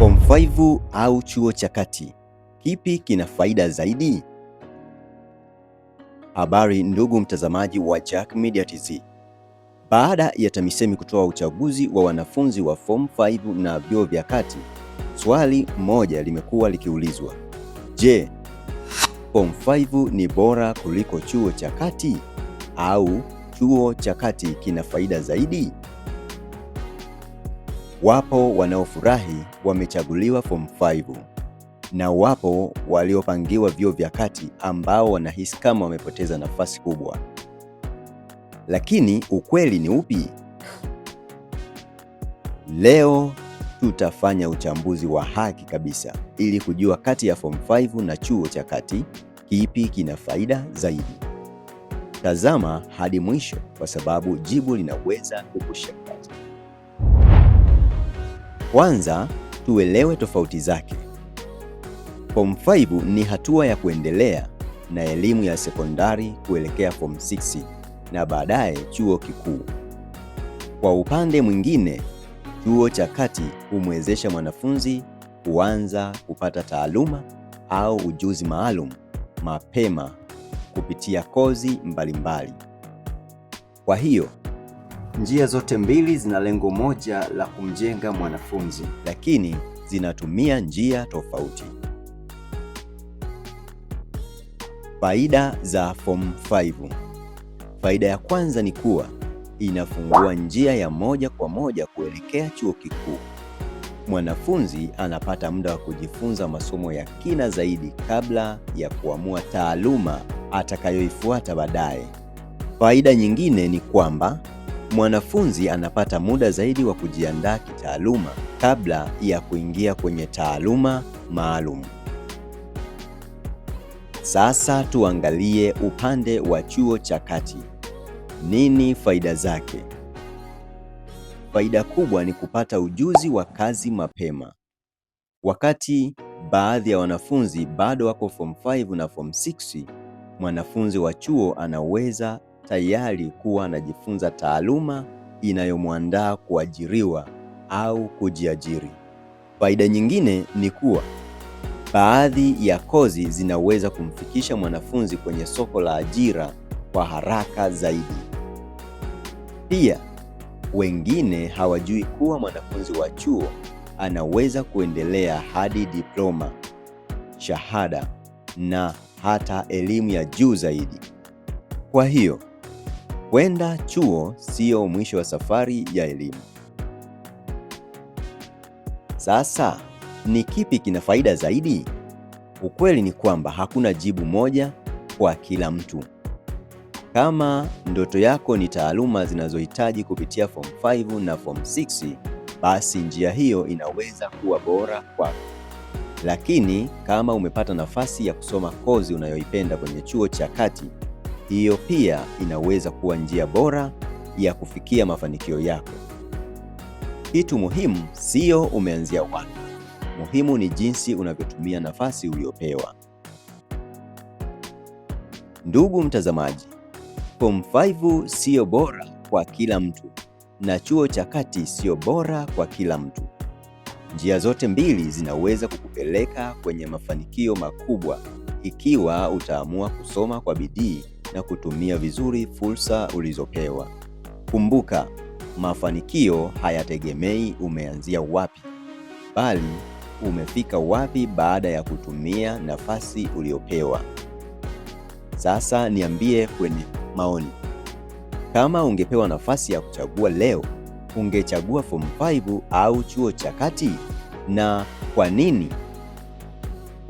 Form 5 au chuo cha kati, kipi kina faida zaidi? Habari ndugu mtazamaji wa Jack Media TZ. Baada ya TAMISEMI kutoa uchaguzi wa wanafunzi wa Form 5 na vyuo vya kati, swali moja limekuwa likiulizwa. Je, Form 5 ni bora kuliko chuo cha kati au chuo cha kati kina faida zaidi? Wapo wanaofurahi wamechaguliwa Form 5 na wapo waliopangiwa vyuo vya kati ambao wanahisi kama wamepoteza nafasi kubwa. Lakini ukweli ni upi? Leo tutafanya uchambuzi wa haki kabisa ili kujua kati ya Form 5 na chuo cha kati kipi kina faida zaidi. Tazama hadi mwisho kwa sababu jibu linaweza kukushangaza. Kwanza, tuelewe tofauti zake. Form 5 ni hatua ya kuendelea na elimu ya sekondari kuelekea Form 6 na baadaye chuo kikuu. Kwa upande mwingine, chuo cha kati humwezesha mwanafunzi kuanza kupata taaluma au ujuzi maalum mapema kupitia kozi mbalimbali. Kwa hiyo, njia zote mbili zina lengo moja la kumjenga mwanafunzi, lakini zinatumia njia tofauti. Faida za Form 5. Faida ya kwanza ni kuwa inafungua njia ya moja kwa moja kuelekea chuo kikuu. Mwanafunzi anapata muda wa kujifunza masomo ya kina zaidi kabla ya kuamua taaluma atakayoifuata baadaye. Faida nyingine ni kwamba mwanafunzi anapata muda zaidi wa kujiandaa kitaaluma kabla ya kuingia kwenye taaluma maalum. Sasa tuangalie upande wa chuo cha kati. Nini faida zake? Faida kubwa ni kupata ujuzi wa kazi mapema. Wakati baadhi ya wanafunzi bado wako Form 5 na Form 6, mwanafunzi wa chuo anaweza tayari kuwa anajifunza taaluma inayomwandaa kuajiriwa au kujiajiri. Faida nyingine ni kuwa baadhi ya kozi zinaweza kumfikisha mwanafunzi kwenye soko la ajira kwa haraka zaidi. Pia, wengine hawajui kuwa mwanafunzi wa chuo anaweza kuendelea hadi diploma, shahada na hata elimu ya juu zaidi. Kwa hiyo, kwenda chuo sio mwisho wa safari ya elimu. Sasa, ni kipi kina faida zaidi? Ukweli ni kwamba hakuna jibu moja kwa kila mtu. Kama ndoto yako ni taaluma zinazohitaji kupitia Form 5 na Form 6, basi njia hiyo inaweza kuwa bora kwako. Lakini kama umepata nafasi ya kusoma kozi unayoipenda kwenye chuo cha kati, hiyo pia inaweza kuwa njia bora ya kufikia mafanikio yako. Kitu muhimu sio umeanzia wapi. Muhimu ni jinsi unavyotumia nafasi uliyopewa. Ndugu mtazamaji, Form 5 sio bora kwa kila mtu na chuo cha kati sio bora kwa kila mtu. Njia zote mbili zinaweza kukupeleka kwenye mafanikio makubwa ikiwa utaamua kusoma kwa bidii na kutumia vizuri fursa ulizopewa. Kumbuka, mafanikio hayategemei umeanzia wapi, bali umefika wapi baada ya kutumia nafasi uliopewa. Sasa niambie kwenye maoni, kama ungepewa nafasi ya kuchagua leo, ungechagua Form 5 au chuo cha kati, na kwa nini?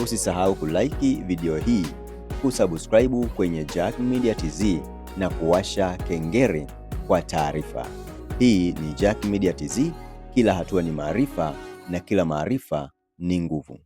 Usisahau kulike video hii, kusubscribe kwenye Jack Media TZ na kuwasha kengele kwa taarifa. Hii ni Jack Media TZ, kila hatua ni maarifa na kila maarifa ni nguvu.